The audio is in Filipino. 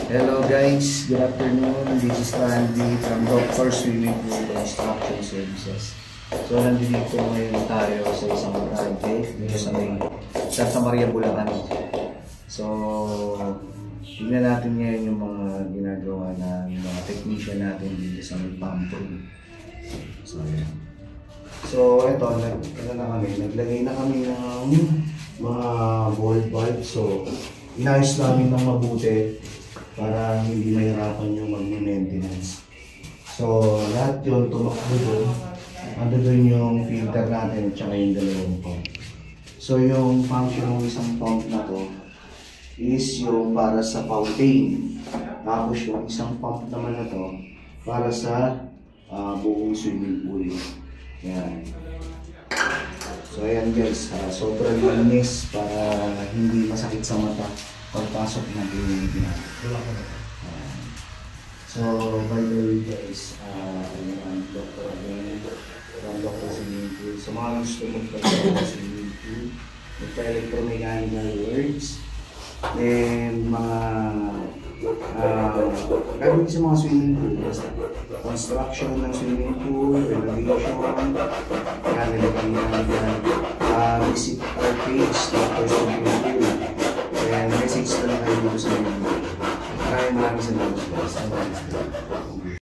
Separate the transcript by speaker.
Speaker 1: Hello guys, good afternoon. This is Randy from Dr. Swimming Pool Construction Services. So nandito ngayon tayo sa isang project dito sa may Santa Maria, Bulacan. So tignan natin ngayon yung mga ginagawa ng mga technician natin dito sa may pump room. So ito, naglagay na kami ng mga ball valve. So inayos namin ng mabuti para hindi mahirapan yung mag-maintenance. So lahat yun tumakbo doon. Ando doon yung filter natin at saka yung dalawang pump. So yung function ng isang pump na to is yung para sa fountain. Tapos yung isang pump naman na to para sa buong swimming pool. Yan. So ayan guys, sobrang linis para hindi masakit sa mata pagpasok natin yung ginagawa. So by the way guys, I'm Dr. again from Dr. Swimming Pool. So mga gusto magpagpapag sa swimming pool, electromechanical works, then mga gagawin sa mga swimming pool, construction ng swimming pool, renovation, visit our page, Dr. Swimming Pool, and message na lang kayo dito sa mga. Maraming salamat guys.